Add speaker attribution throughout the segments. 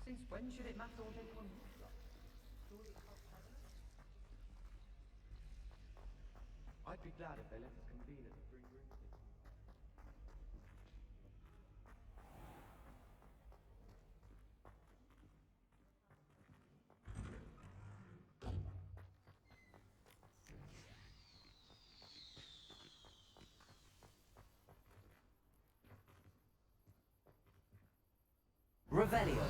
Speaker 1: Since when should it matter what anyone I'd be glad if they let us convene at the free room.
Speaker 2: Revelio.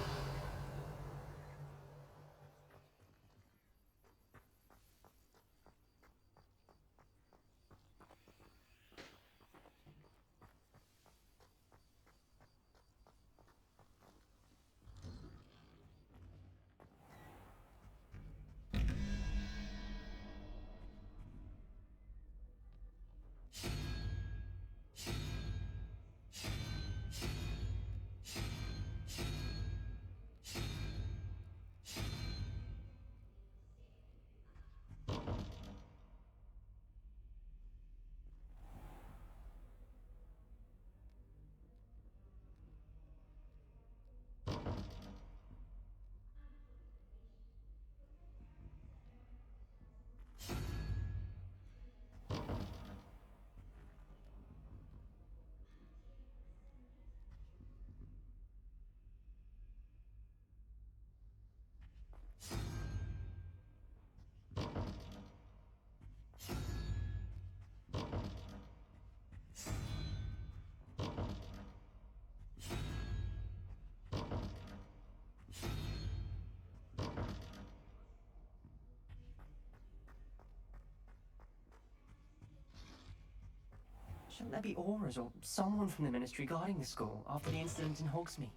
Speaker 2: Shouldn't there be aurors or someone from the ministry guarding the school after the incident in Hogsmeade?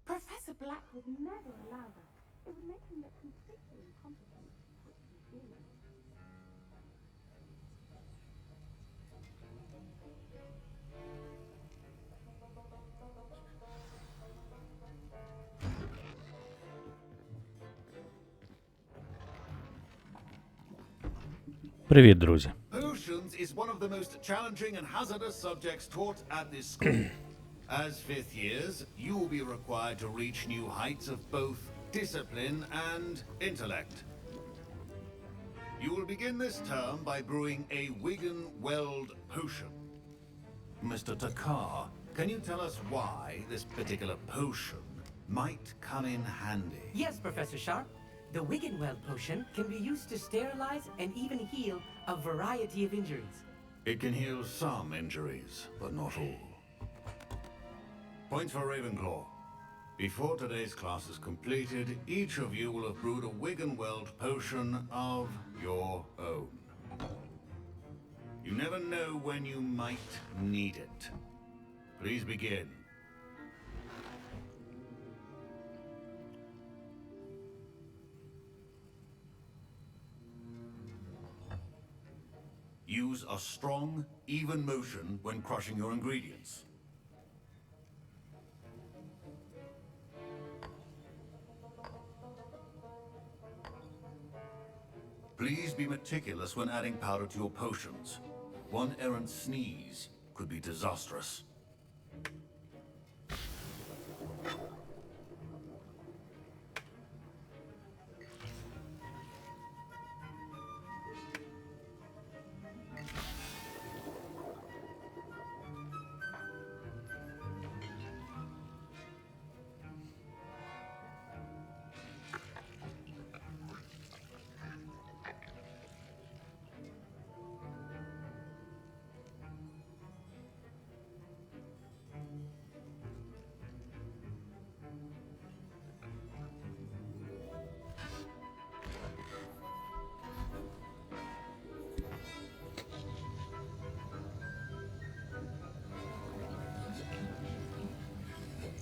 Speaker 3: Professor Black would never allow that. It would make him look completely incompetent.
Speaker 4: Привіт, друзі.
Speaker 5: Potions is one of the most challenging and hazardous subjects taught at this school. As fifth years, you will be required to reach new heights of both discipline and intellect. You will begin this term by brewing a Wigan-Weld potion. Mr. Takar, can you tell us why this particular potion might come in handy?
Speaker 2: Yes, Professor Sharp. The Wiggenweld potion can be used to sterilize and even heal a variety of injuries.
Speaker 5: It can heal some injuries, but not all. Points for Ravenclaw. Before today's class is completed, each of you will have brewed a Wiggenweld potion of your own. You never know when you might need it. Please begin. Use a strong, even motion when crushing your ingredients. Please be meticulous when adding powder to your potions. One errant sneeze could be disastrous.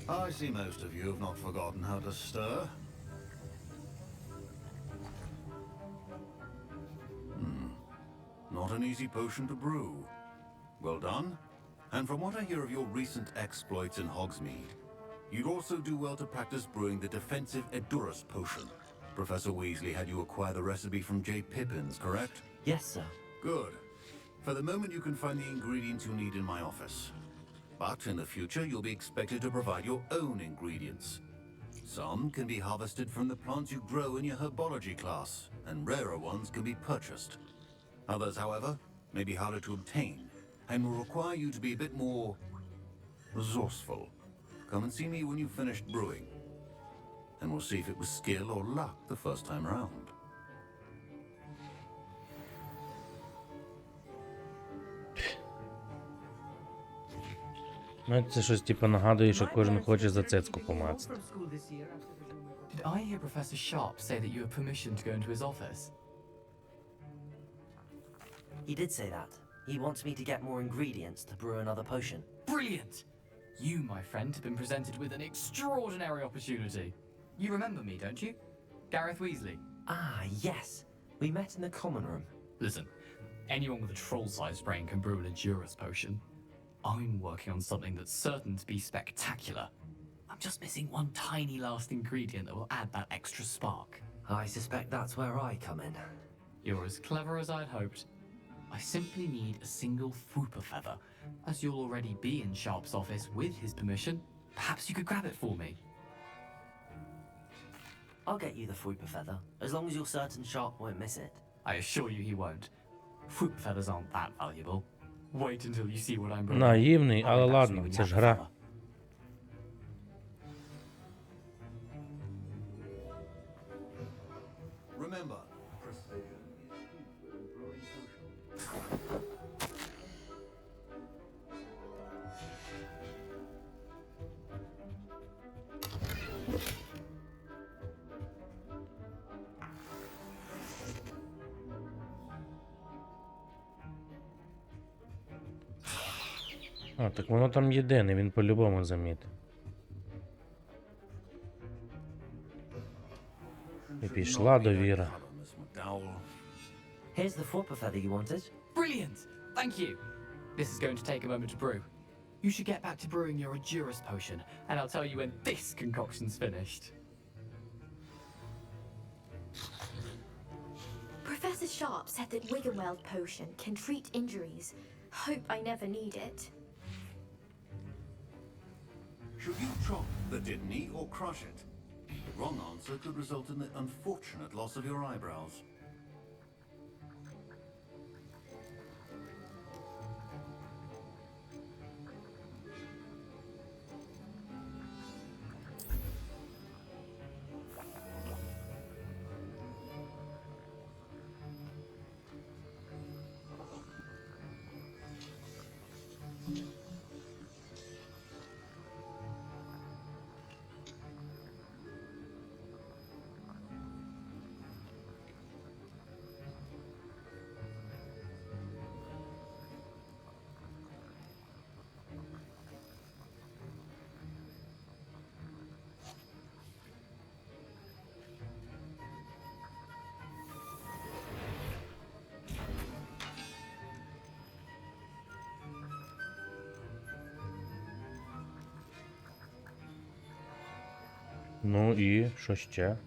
Speaker 5: I see most of you have not forgotten how to stir. Not an easy potion to brew. Well done. And from what I hear of your recent exploits in Hogsmeade, you'd also do well to practice brewing the defensive Edurus potion. Professor Weasley had you acquire the recipe from J. Pippin's, correct?
Speaker 2: Yes, sir.
Speaker 5: Good. For the moment, you can find the ingredients you need in my office. But in the future, you'll be expected to provide your own ingredients. Some can be harvested from the plants you grow in your herbology class, and rarer ones can be purchased. Others, however, may be harder to obtain, and will require you to be a bit more resourceful. Come and see me when you've finished brewing, and we'll see if it was skill or luck the first time round.
Speaker 4: Ну, це щось типу нагадує, що кожен хоче за цицьку помацати.
Speaker 2: From school this year after the room we got-
Speaker 6: Did I hear Professor Sharp say that you have permission to go into his office?
Speaker 7: He did say that. He wants me to get more ingredients to brew another potion.
Speaker 6: Brilliant! You, my friend, have been presented with an extraordinary opportunity. You remember me, don't you? Gareth Weasley.
Speaker 7: Ah, yes. We met in the common room.
Speaker 6: Listen, anyone with a troll-sized brain can brew an Edurus potion. I'm working on something that's certain to be spectacular. I'm just missing one tiny last ingredient that will add that extra spark.
Speaker 7: I suspect that's where I come in.
Speaker 6: You're as clever as I'd hoped. I simply need a single Fooper feather. As you'll already be in Sharp's office with his permission, perhaps you could grab it for me.
Speaker 7: I'll get you the Fooper feather, as long as you're certain Sharp won't miss it.
Speaker 6: I assure you he won't. Fooper feathers aren't that valuable. Wait until you see what I'm brewing.
Speaker 4: Наївний,
Speaker 6: I'll
Speaker 4: але
Speaker 6: be back to you
Speaker 4: ладно,
Speaker 6: when you
Speaker 4: це
Speaker 6: have
Speaker 4: ж
Speaker 6: the
Speaker 4: гра.
Speaker 6: feather.
Speaker 5: Remember, precision is when brewing potions.
Speaker 4: А, так воно там єдине, він по-любому замітив. І пішла довіра.
Speaker 7: Here's the Fooper feather you wanted.
Speaker 6: Brilliant! Thank you. This is going to take a moment to brew. You should get back to brewing your Edurus potion, and I'll tell you when this concoction's finished.
Speaker 3: Professor Sharp said that Wiggenweld potion can treat injuries. Hope I never need it.
Speaker 5: Should you chop the didney or crush it? The wrong answer could result in the unfortunate loss of your eyebrows.
Speaker 4: Ну і що ще?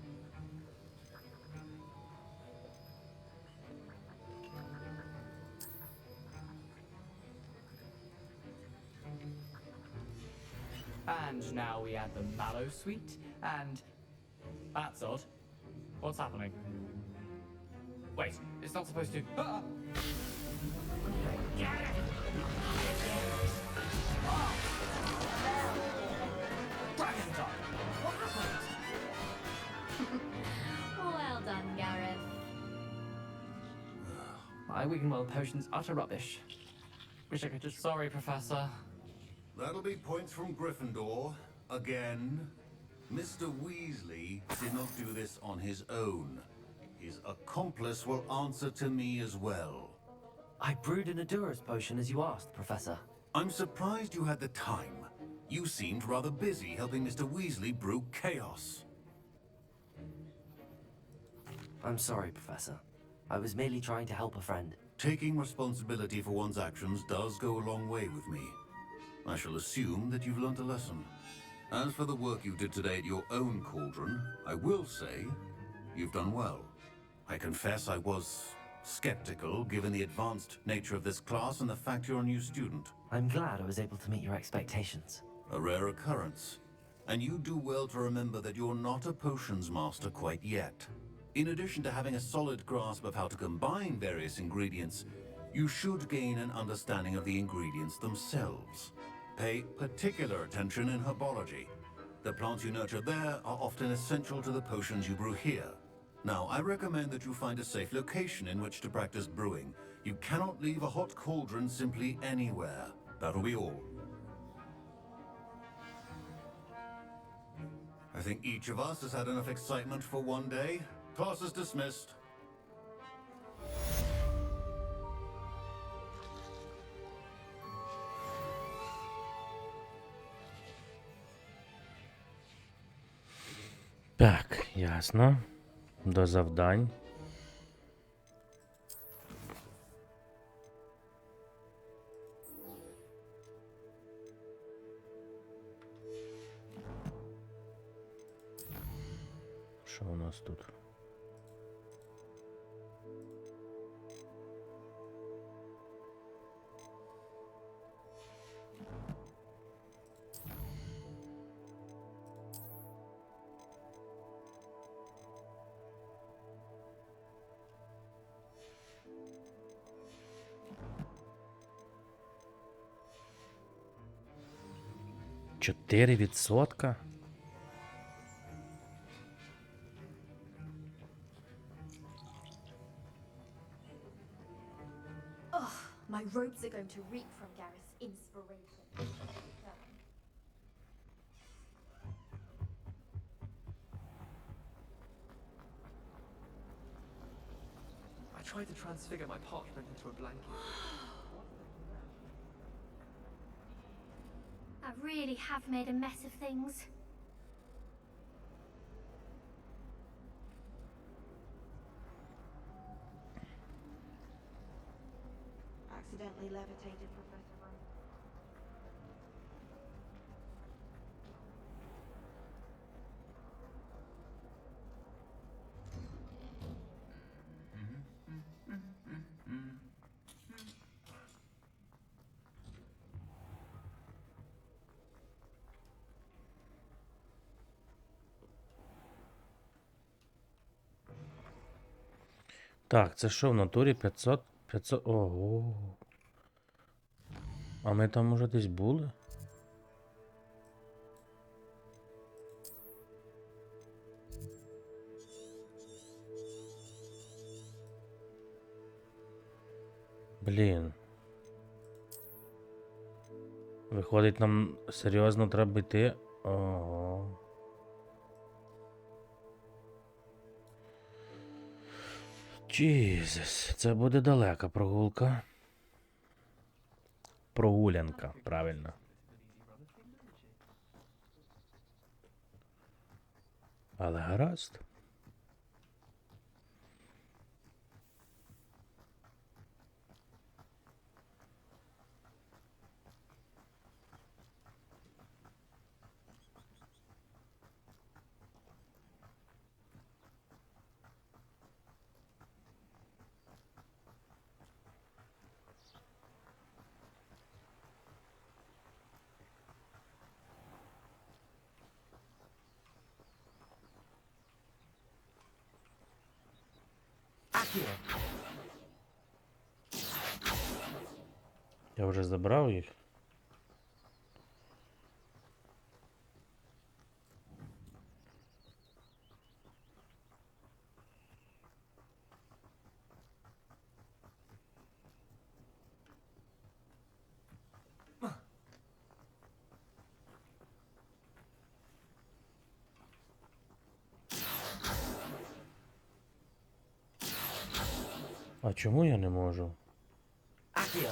Speaker 6: And now we add the mallow sweet, and... That's odd. What's happening? Wait, it's not supposed to... Ah! Dragon time! What happened?
Speaker 3: Well done, Gareth.
Speaker 6: My Wiggenweld potion's utter rubbish. Wish I could just... Sorry, Professor.
Speaker 5: That'll be points from Gryffindor. Again. Mr. Weasley did not do this on his own. His accomplice will answer to me as well.
Speaker 7: I brewed an Edurus potion as you asked, Professor.
Speaker 5: I'm surprised you had the time. You seemed rather busy helping Mr. Weasley brew chaos.
Speaker 7: I'm sorry, Professor. I was merely trying to help a friend.
Speaker 5: Taking responsibility for one's actions does go a long way with me. I shall assume that you've learnt a lesson. As for the work you did today at your own cauldron, I will say you've done well. I confess I was skeptical given the advanced nature of this class and the fact you're a new student.
Speaker 7: I'm glad I was able to meet your expectations.
Speaker 5: A rare occurrence. And you do well to remember that you're not a potions master quite yet. In addition to having a solid grasp of how to combine various ingredients, you should gain an understanding of the ingredients themselves. Pay particular attention in herbology. The plants you nurture there are often essential to the potions you brew here. Now, I recommend that you find a safe location in which to practice brewing. You cannot leave a hot cauldron simply anywhere. That'll be all. I think each of us has had enough excitement for one day. Class is dismissed.
Speaker 4: Так, ясно. До завдань. Що у нас тут? Чотири відсотка?
Speaker 3: My robes are going to reek from Gareth's inspiration.
Speaker 1: I tried to transfigure my parchment into a blanket.
Speaker 3: I really have made a mess of things. Accidentally levitated Professor Rome.
Speaker 4: Так, це що в натурі 500? 500. Ого. А ми там уже десь були? Блін. Виходить, нам серйозно треба йти. Ого. Джізус, це буде далека прогулка. Прогулянка, правильно. Але гаразд. Я вже забрав їх. А чому я не можу?
Speaker 7: Accio.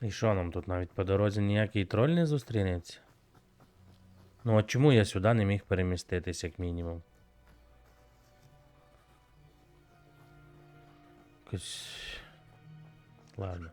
Speaker 4: І що нам тут навіть по дорозі ніякий троль не зустрінеться? Ну от чому я сюди не міг переміститись, як мінімум? Якось... Ладно.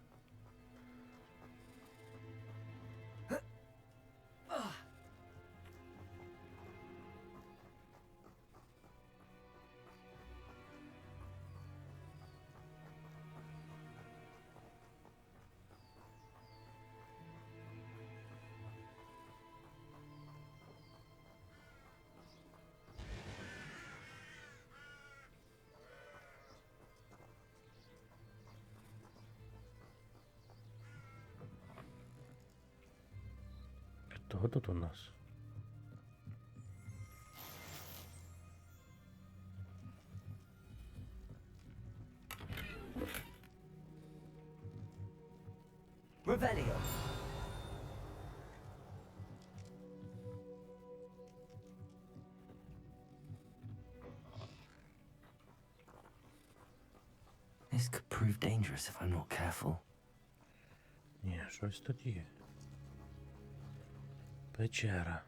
Speaker 4: Хто тут у нас?
Speaker 7: Revelio. This could prove dangerous if I'm not careful.
Speaker 4: Ні, щось тут є. Печера.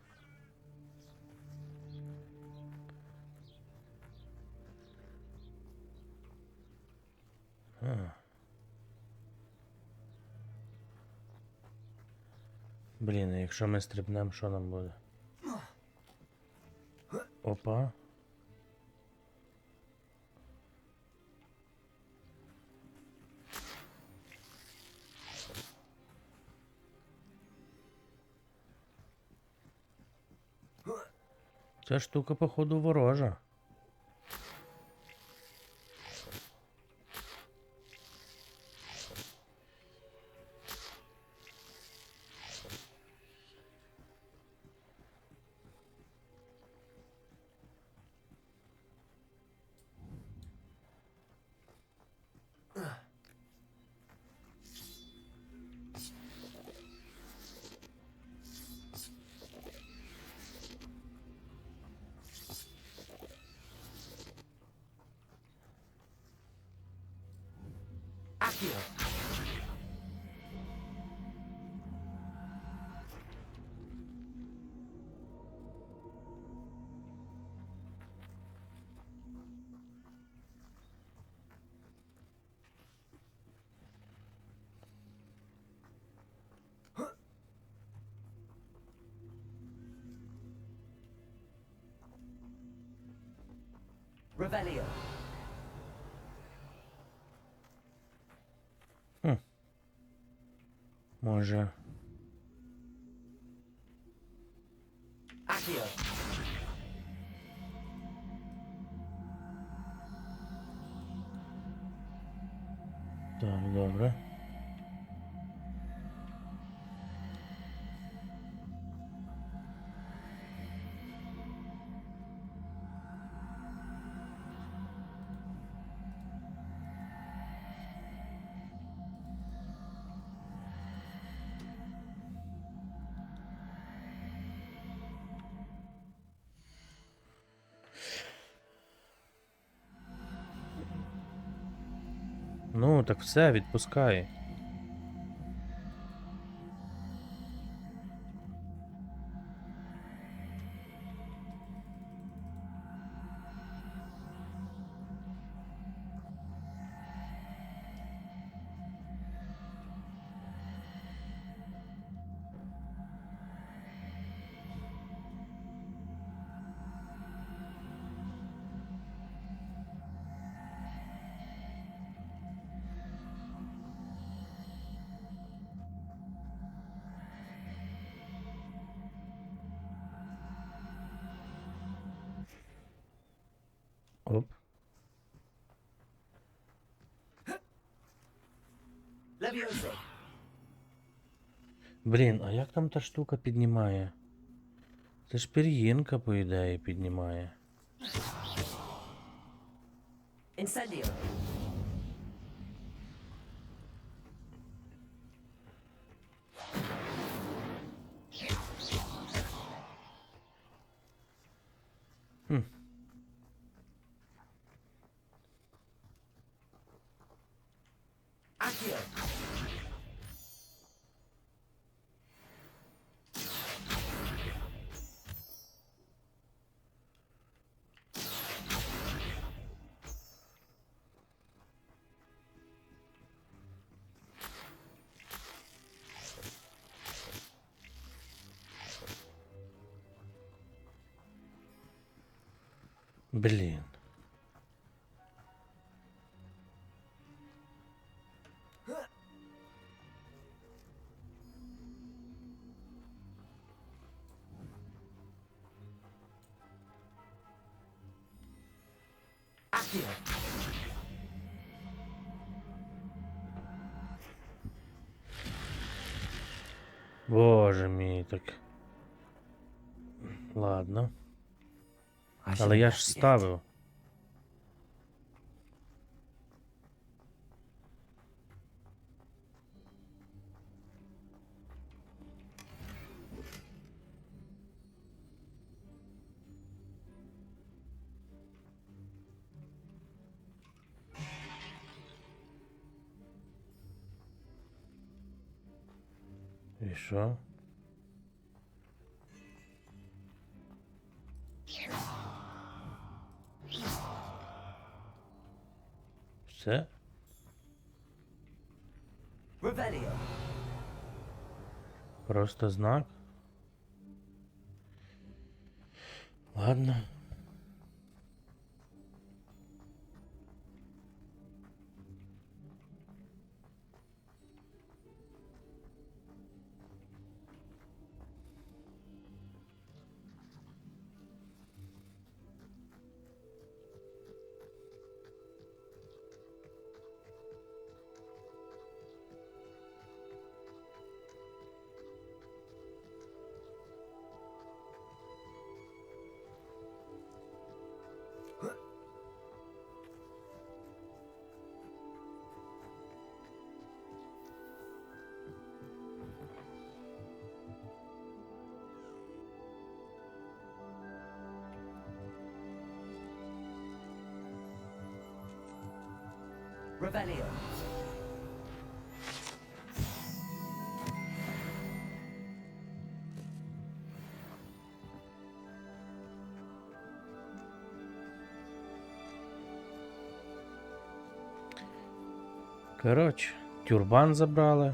Speaker 4: Блін, а якщо ми стрибнемо, що нам буде? Опа. Ця штука, походу, ворожа.
Speaker 7: Accio. Revelio.
Speaker 4: Може.
Speaker 7: Accio.
Speaker 4: Так, добре. Ну, так все, відпускай. Оп.
Speaker 7: Levioso.
Speaker 4: Блін, а як там та штука піднімає? Це ж пір'їнка, по ідеї, піднімає.
Speaker 7: Incendio. Accio.
Speaker 4: Блін.
Speaker 7: Accio.
Speaker 4: Боже мій, так. Ладно.
Speaker 7: I should
Speaker 4: Але я ж
Speaker 7: investigate.
Speaker 4: ставив. І що? Все?
Speaker 7: Revelio.
Speaker 4: Просто знак? Ладно.
Speaker 7: Revelio.
Speaker 4: Коротше, тюрбан забрали.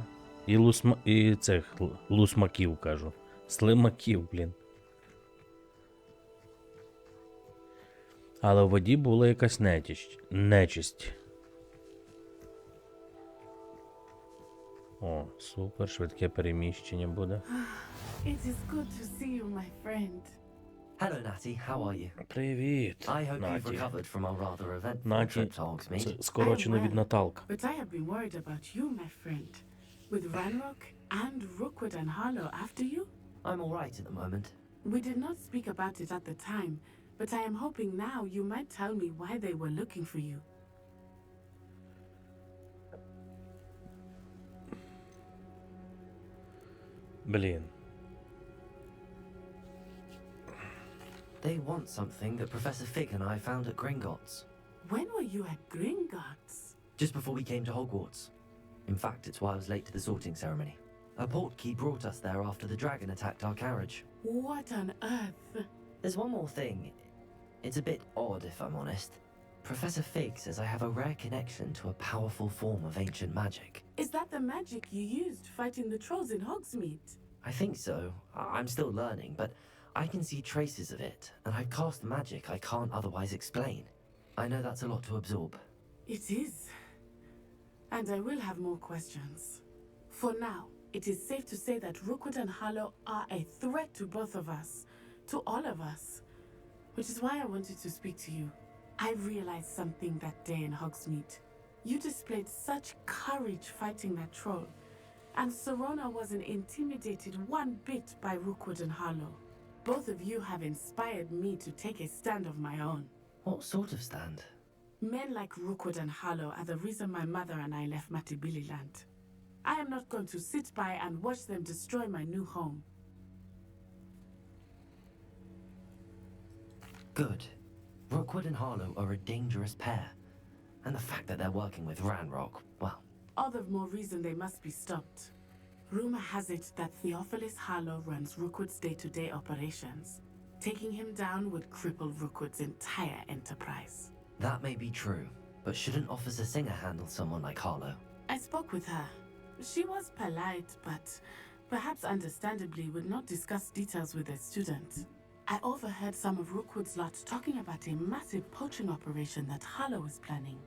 Speaker 4: І цих лусмаків, кажу. Слимаків, блін. Але в воді була якась нечисть. О, супер, швидке переміщення буде.
Speaker 3: It is good to see you, my friend.
Speaker 7: Hello, Natty. How are you?
Speaker 4: Привіт,
Speaker 7: I hope you've
Speaker 4: Наті.
Speaker 7: recovered from our rather eventful
Speaker 4: Наті,
Speaker 7: trip to Hogsmeade.
Speaker 4: це скорочено від Наталка.
Speaker 3: But I have been worried about you, my friend. With Ranrock and Rookwood and Harlow after you?
Speaker 7: I'm all right at the moment.
Speaker 3: We did not speak about it at the time, but I am hoping now you might tell me why they were looking for you.
Speaker 4: Блін.
Speaker 7: They want something that Professor Fig and I found at Gringotts.
Speaker 3: When were you at Gringotts?
Speaker 7: Just before we came to Hogwarts. In fact, it's why I was late to the sorting ceremony. A portkey brought us there after the dragon attacked our carriage.
Speaker 3: What on earth?
Speaker 7: There's one more thing. It's a bit odd, if I'm honest. Professor Fig says I have a rare connection to a powerful form of ancient magic.
Speaker 3: Is that the magic you used fighting the trolls in Hogsmeade?
Speaker 7: I think so. I'm still learning, but I can see traces of it, and I cast magic I can't otherwise explain. I know that's a lot to absorb.
Speaker 3: It is. And I will have more questions. For now, it is safe to say that Rookwood and Harlow are a threat to both of us. To all of us. Which is why I wanted to speak to you. I realized something that day in Hogsmeade. You displayed such courage fighting that troll. And Serona wasn't intimidated one bit by Rookwood and Harlow. Both of you have inspired me to take a stand of my own.
Speaker 7: What sort of stand?
Speaker 3: Men like Rookwood and Harlow are the reason my mother and I left Matibili land. I am not going to sit by and watch them destroy my new home.
Speaker 7: Good. Rookwood and Harlow are a dangerous pair. And the fact that they're working with Ranrock, well,
Speaker 3: All the more reason they must be stopped. Rumor has it that Theophilus Harlow runs Rookwood's day-to-day operations. Taking him down would cripple Rookwood's entire enterprise.
Speaker 7: that may be true. But shouldn't Officer Singer handle someone like Harlow?
Speaker 3: I spoke with her. She was polite, but perhaps understandably would not discuss details with a student. I overheard some of Rookwood's lot talking about a massive poaching operation that Harlow was planning.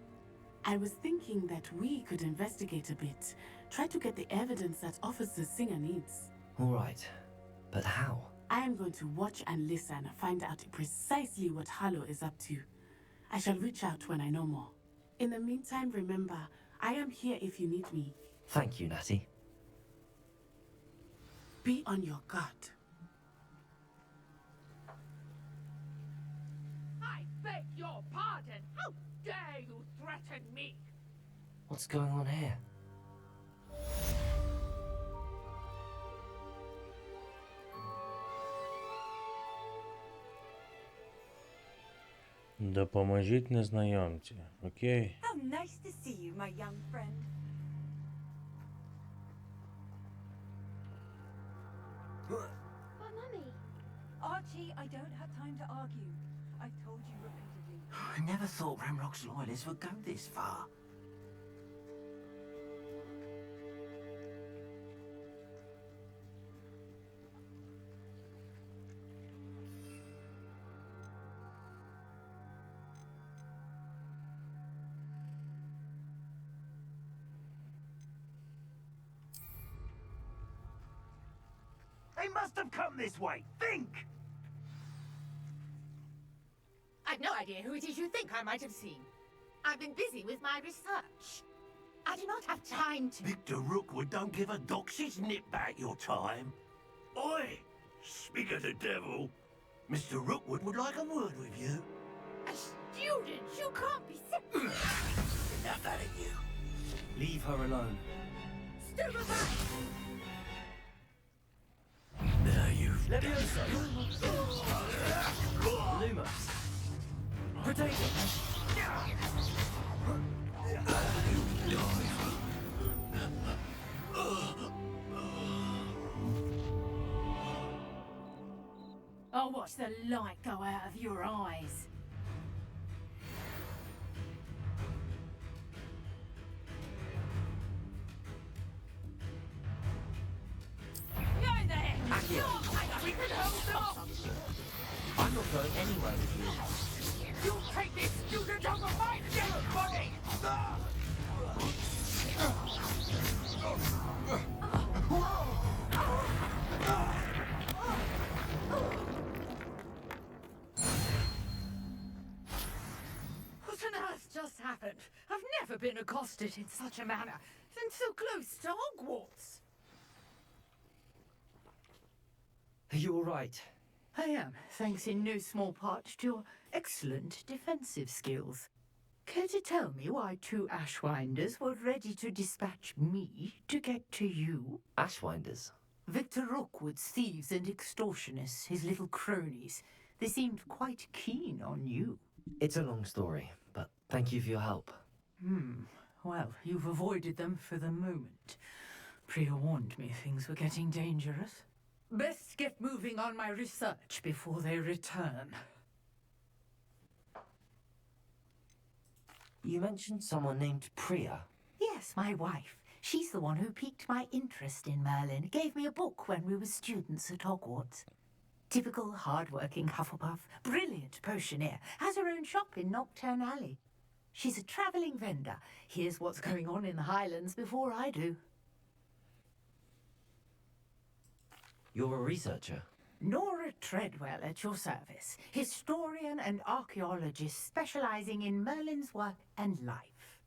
Speaker 3: I was thinking that we could investigate a bit, try to get the evidence that Officer Singer needs.
Speaker 7: All right. But how?
Speaker 3: I am going to watch and listen, find out precisely what Harlow is up to. I shall reach out when I know more. In the meantime, remember, I am here if you need me.
Speaker 7: Thank you, Natty.
Speaker 3: Be on your guard.
Speaker 8: I beg your pardon. How dare you threaten me?
Speaker 7: What's going on here?
Speaker 4: Допоможіть незнайомці. Окей.
Speaker 9: How nice to see you, my young friend.
Speaker 10: But Mummy,
Speaker 9: Archie, I don't have time to argue. I've told you repeatedly.
Speaker 11: I never thought Ramrock's loyalists would go this far. They must have come this way. Think!
Speaker 8: I've no idea who it is you think I might have seen. I've been busy with my research. I do not have time to...
Speaker 11: Victor Rookwood don't give a doxy's nip back your time. Oi! Speak of the devil. Mr. Rookwood would like a word with you.
Speaker 8: A student? You can't be serious.
Speaker 11: Enough out of you.
Speaker 7: Leave her alone.
Speaker 8: Stupefy!
Speaker 11: There you...
Speaker 7: Leviosa! Lumos! Potato!
Speaker 8: I'll watch the light go out of your eyes. Go there!
Speaker 7: Accio.
Speaker 8: We can hold off!
Speaker 7: I'm not going anywhere with you.
Speaker 8: You take this student over my dead body! What on earth just happened? I've never been accosted in such a manner, and so close to Hogwarts.
Speaker 7: Are you all right?
Speaker 8: I am, thanks in no small part to your excellent defensive skills. Care to tell me why two Ashwinders were ready to dispatch me to get to you?
Speaker 7: Ashwinders?
Speaker 8: Victor Rookwood's thieves and extortionists, his little cronies. They seemed quite keen on you.
Speaker 7: It's a long story, but thank you for your help.
Speaker 8: Well, you've avoided them for the moment. Pre-warned me things were getting dangerous. Best get moving on my research before they return.
Speaker 7: You mentioned someone named Priya.
Speaker 8: Yes, my wife. She's the one who piqued my interest in Merlin. Gave me a book when we were students at Hogwarts. Typical hard-working Hufflepuff, brilliant potioneer, has her own shop in Nocturne Alley. She's a travelling vendor. Hears what's going on in the Highlands before I do.
Speaker 7: You're a researcher.
Speaker 8: Nora Treadwell at your service, historian and archaeologist specialising in Merlin's work and life.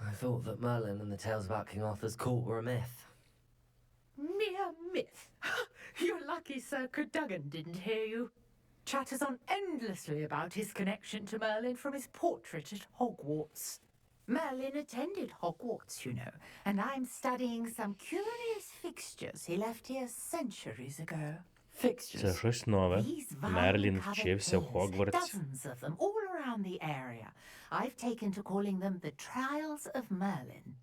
Speaker 7: I thought that Merlin and the tales about King Arthur's court were a myth.
Speaker 8: Mere myth. You're lucky Sir Cadogan didn't hear you. Chatters on endlessly about his connection to Merlin from his portrait at Hogwarts. Merlin attended Hogwarts, you know, and I'm studying some curious fixtures he left here centuries ago.
Speaker 4: Це
Speaker 7: Fixtures.
Speaker 4: щось нове.
Speaker 8: These
Speaker 4: Мерлін
Speaker 8: vine-covered
Speaker 4: вчився в
Speaker 8: pillars,
Speaker 4: Хогвартсі.
Speaker 8: dozens of them all around the area. I've taken to calling them the Trials of Merlin.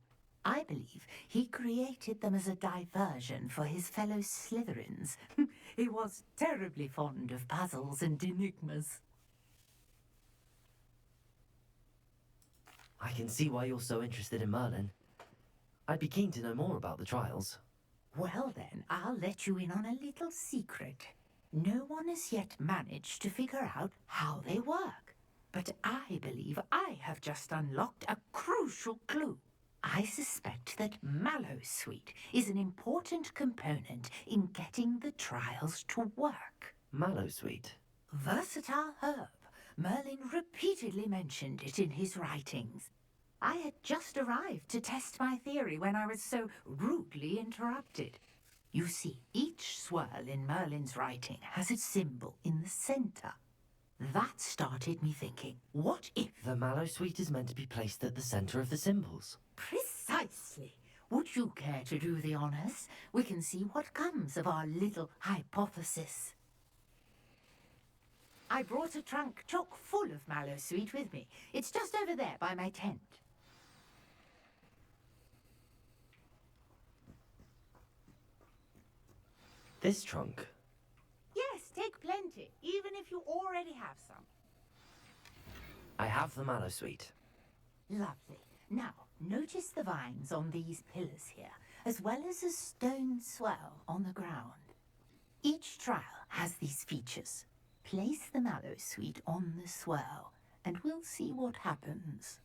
Speaker 8: I believe he created them as a diversion for his fellow Slytherins. He was terribly fond of puzzles and enigmas.
Speaker 7: I can see why you're so interested in Merlin. I'd be keen to know more about the trials.
Speaker 8: Well then, I'll let you in on a little secret. No one has yet managed to figure out how they work. But I believe I have just unlocked a crucial clue. I suspect that mallowsweet is an important component in getting the trials to work.
Speaker 7: Mallowsweet.
Speaker 8: Versatile herb. Merlin repeatedly mentioned it in his writings. I had just arrived to test my theory when I was so rudely interrupted. You see, each swirl in Merlin's writing has its symbol in the center. That started me thinking, what if...
Speaker 7: The mallowsweet is meant to be placed at the center of the symbols.
Speaker 8: Precisely. Would you care to do the honors? We can see what comes of our little hypothesis. I brought a trunk chock full of mallowsweet with me. It's just over there by my tent.
Speaker 7: This trunk?
Speaker 8: Yes, take plenty, even if you already have some.
Speaker 7: I have the mallowsweet.
Speaker 8: Lovely. Now, notice the vines on these pillars here, as well as a stone swell on the ground. Each trial has these features. Place the mallowsweet on the swirl, and we'll see what happens.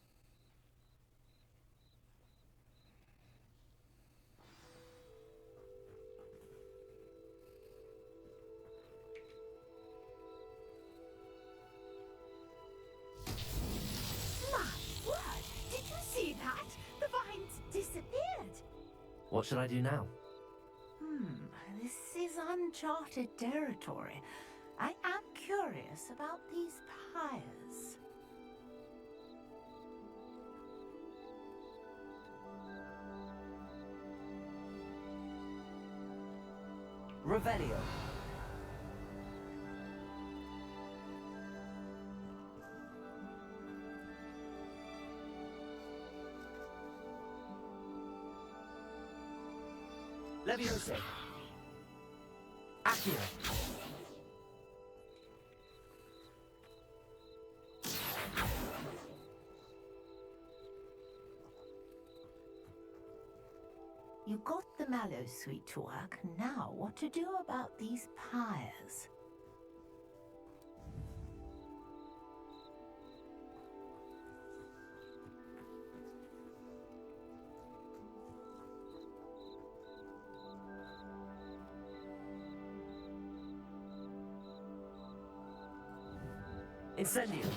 Speaker 8: My word! Did you see that? The vines disappeared!
Speaker 7: What should I do now?
Speaker 8: This is uncharted territory. I am curious about these pyres.
Speaker 7: Revelio. Leviosa. Accio.
Speaker 8: You got the mallowsweet to work. Now, what to do about these pyres?
Speaker 7: Incendio.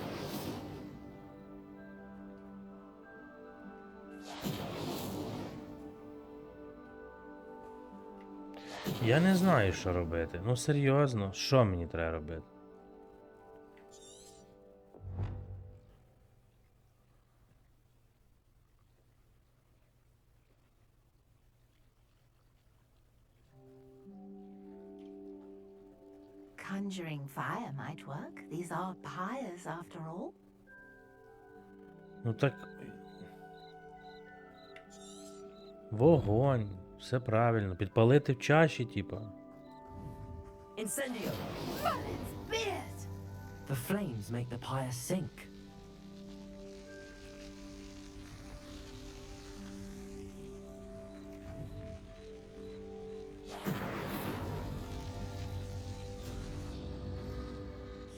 Speaker 4: Я не знаю, що робити. Ну серйозно, що мені треба робити?
Speaker 8: Conjuring fire might work. These are pyres after all.
Speaker 4: Ну так. Вогонь. Все правильно. Підпалити в чаші, типа.
Speaker 7: Incendio.
Speaker 8: Merlin's beard!
Speaker 7: The flames make the pyre sink.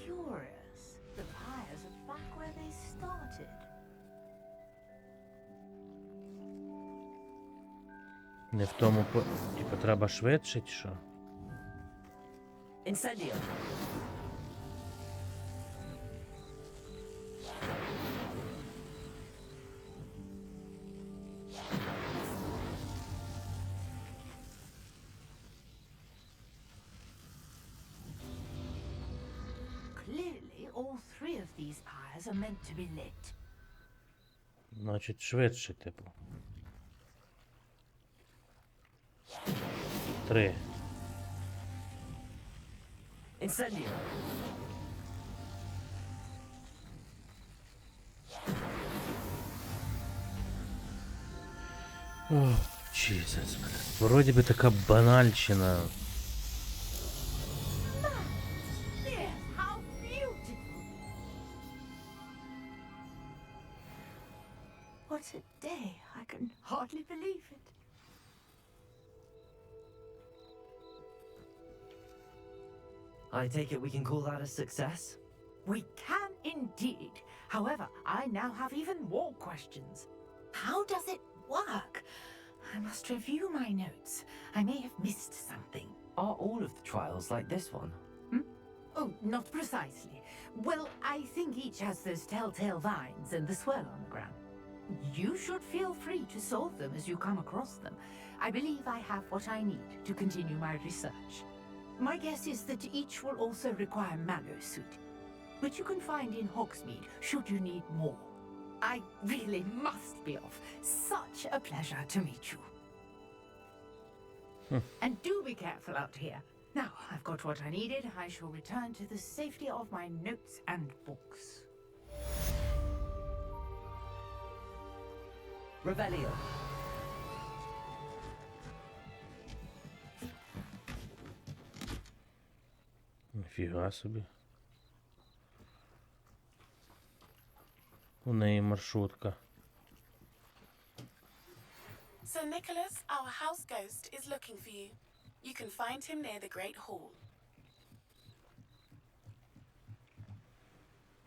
Speaker 8: Curious. The pyres are back where they started.
Speaker 4: Не в тому типа треба швидше, чи що?
Speaker 7: Incendio.
Speaker 8: Clearly, all three of these pyres are meant to be lit.
Speaker 4: Значить, швидше, типу. 3.
Speaker 7: Incendio.
Speaker 4: О, Джізус, блядь. Вроді би така банальщина.
Speaker 8: Yes, how beautiful! What a day! I can hardly believe it.
Speaker 7: I take it we can call that a success?
Speaker 8: We can indeed. However, I now have even more questions. How does it work? I must review my notes. I may have missed something.
Speaker 7: Are all of the trials like this one?
Speaker 8: Oh, not precisely. Well, I think each has those telltale vines and the swirl on the ground. You should feel free to solve them as you come across them. I believe I have what I need to continue my research. My guess is that each will also require mallow suit, which you can find in Hogsmeade should you need more. I really must be off. Such a pleasure to meet you. And do be careful out here. Now, I've got what I needed. I shall return to the safety of my notes and books.
Speaker 2: Revelio.
Speaker 4: Ніфіга собі. У неї маршрутка.
Speaker 3: Sir Nicholas, our house ghost, is looking for you. You can find him near the Great Hall.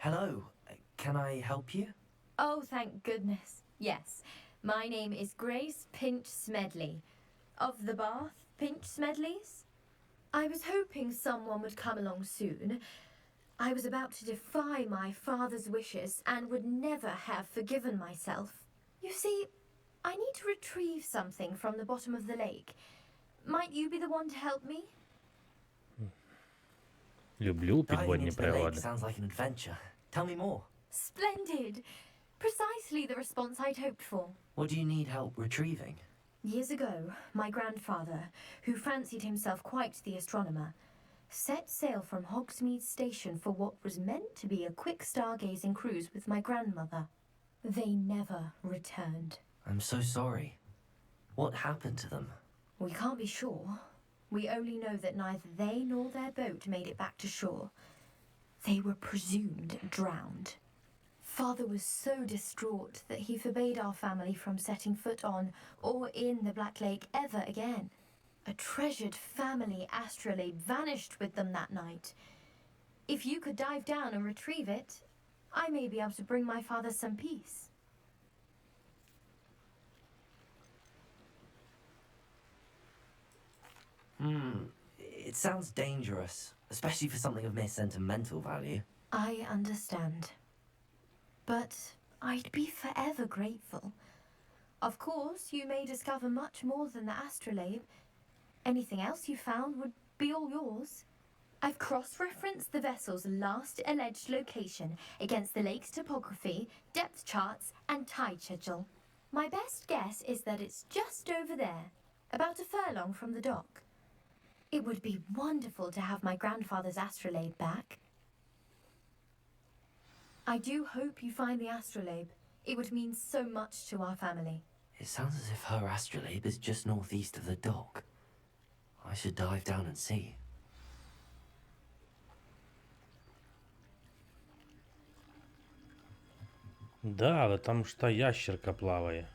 Speaker 7: Hello. Can I help you?
Speaker 10: Oh, thank goodness. Yes. My name is Grace Pinch Smedley. Of the Bath Pinch Smedleys? I was hoping someone would come along soon. I was about to defy my father's wishes and would never have forgiven myself. You see, I need to retrieve something from the bottom of the lake. Might you be the one to help me?
Speaker 4: Люблю
Speaker 7: Diving
Speaker 4: підводні
Speaker 7: into the lake
Speaker 4: пригоди.
Speaker 7: sounds like an adventure. Tell me more.
Speaker 10: Splendid! Precisely the response I'd hoped for.
Speaker 7: What do you need help retrieving?
Speaker 10: Years ago, my grandfather, who fancied himself quite the astronomer, set sail from Hogsmeade Station for what was meant to be a quick stargazing cruise with my grandmother. They never returned.
Speaker 7: I'm so sorry. What happened to them?
Speaker 10: We can't be sure. We only know that neither they nor their boat made it back to shore. They were presumed drowned. Father was so distraught that he forbade our family from setting foot on or in the Black Lake ever again. A treasured family astrolabe vanished with them that night. If you could dive down and retrieve it, I may be able to bring my father some peace.
Speaker 7: It sounds dangerous, especially for something of mere sentimental value.
Speaker 10: I understand. But I'd be forever grateful. Of course, you may discover much more than the astrolabe. Anything else you found would be all yours. I've cross-referenced the vessel's last alleged location against the lake's topography, depth charts, and tide schedule. My best guess is that it's just over there, about a furlong from the dock. It would be wonderful to have my grandfather's astrolabe back. I do hope you find the astrolabe. It would mean so much to our family.
Speaker 7: It sounds as if her astrolabe is just northeast of the dock. I should dive down and see.
Speaker 4: Да, але там ж та ящерка плаває.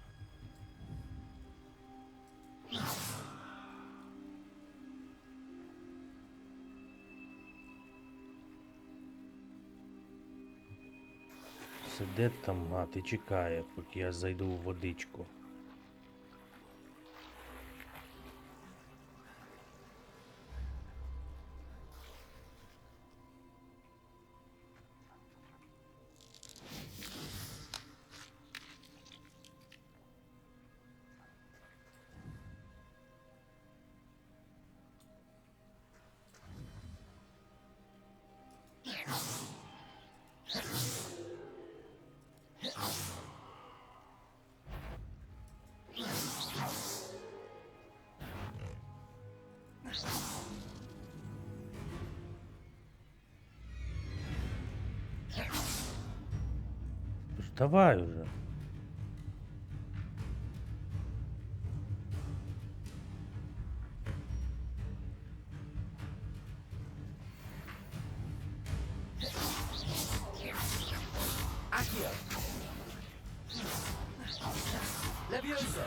Speaker 4: Сидить там мати, чекає, поки я зайду в водичку. Давай уже.
Speaker 2: Accio. Levioso.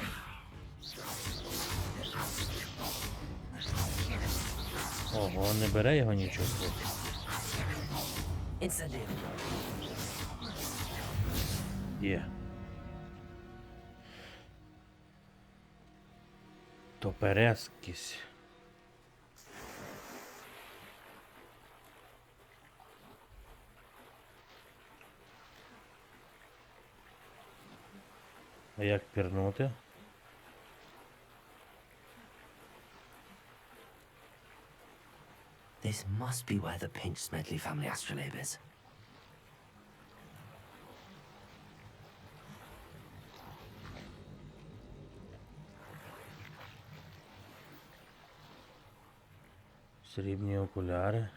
Speaker 4: Ого, не бере його нічого.
Speaker 7: Incendiary.
Speaker 4: Є. То перескись. А як пірнути?
Speaker 7: This must be where the Pinch Smedley family astrolabe is.
Speaker 4: Срібні окуляри.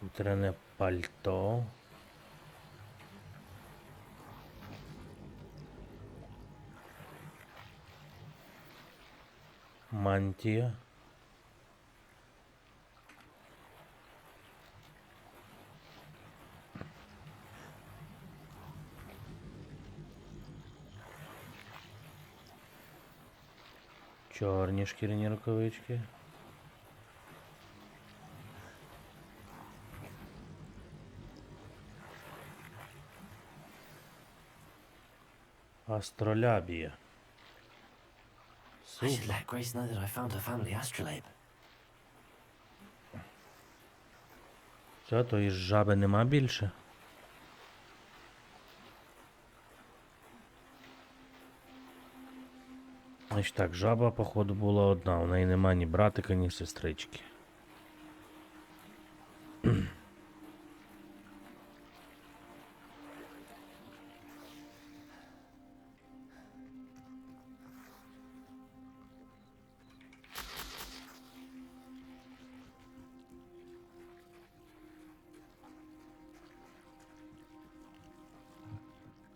Speaker 4: Утрене пальто. Мантія. Чорні шкіряні рукавички. Астролябія.
Speaker 7: I should let Grace know that I found her family astrolabe.
Speaker 4: Все, то і жаби нема більше. Значить так, жаба, походу, була одна. У неї нема ні братика, ні сестрички.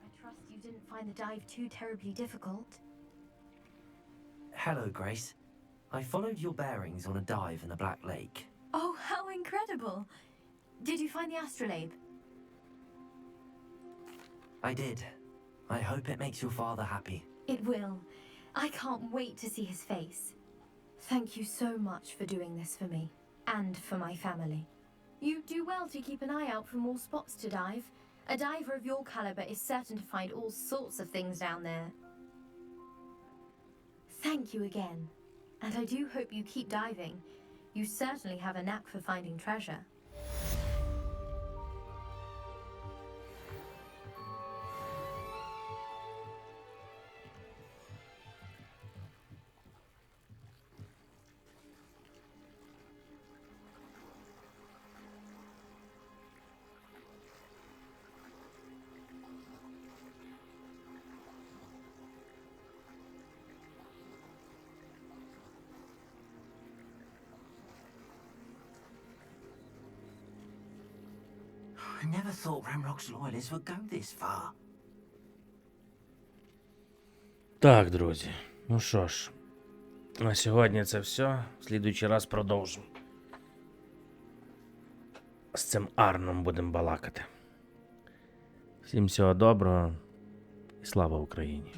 Speaker 10: I trust you didn't find the dive too terribly difficult.
Speaker 7: Hello, Grace. I followed your bearings on a dive in the Black Lake.
Speaker 10: Oh, how incredible! Did you find the astrolabe?
Speaker 7: I did. I hope it makes your father happy.
Speaker 10: It will. I can't wait to see his face. Thank you so much for doing this for me, and for my family. You do well to keep an eye out for more spots to dive. A diver of your caliber is certain to find all sorts of things down there. Thank you again. And I do hope you keep diving. You certainly have a knack for finding treasure.
Speaker 11: I never thought Ramrock's loyalists would go this far.
Speaker 4: Так, друзі. Ну що ж, на сьогодні це все. В слідуючий раз продовжимо. З цим Арном будемо балакати. Всім всього доброго і слава Україні!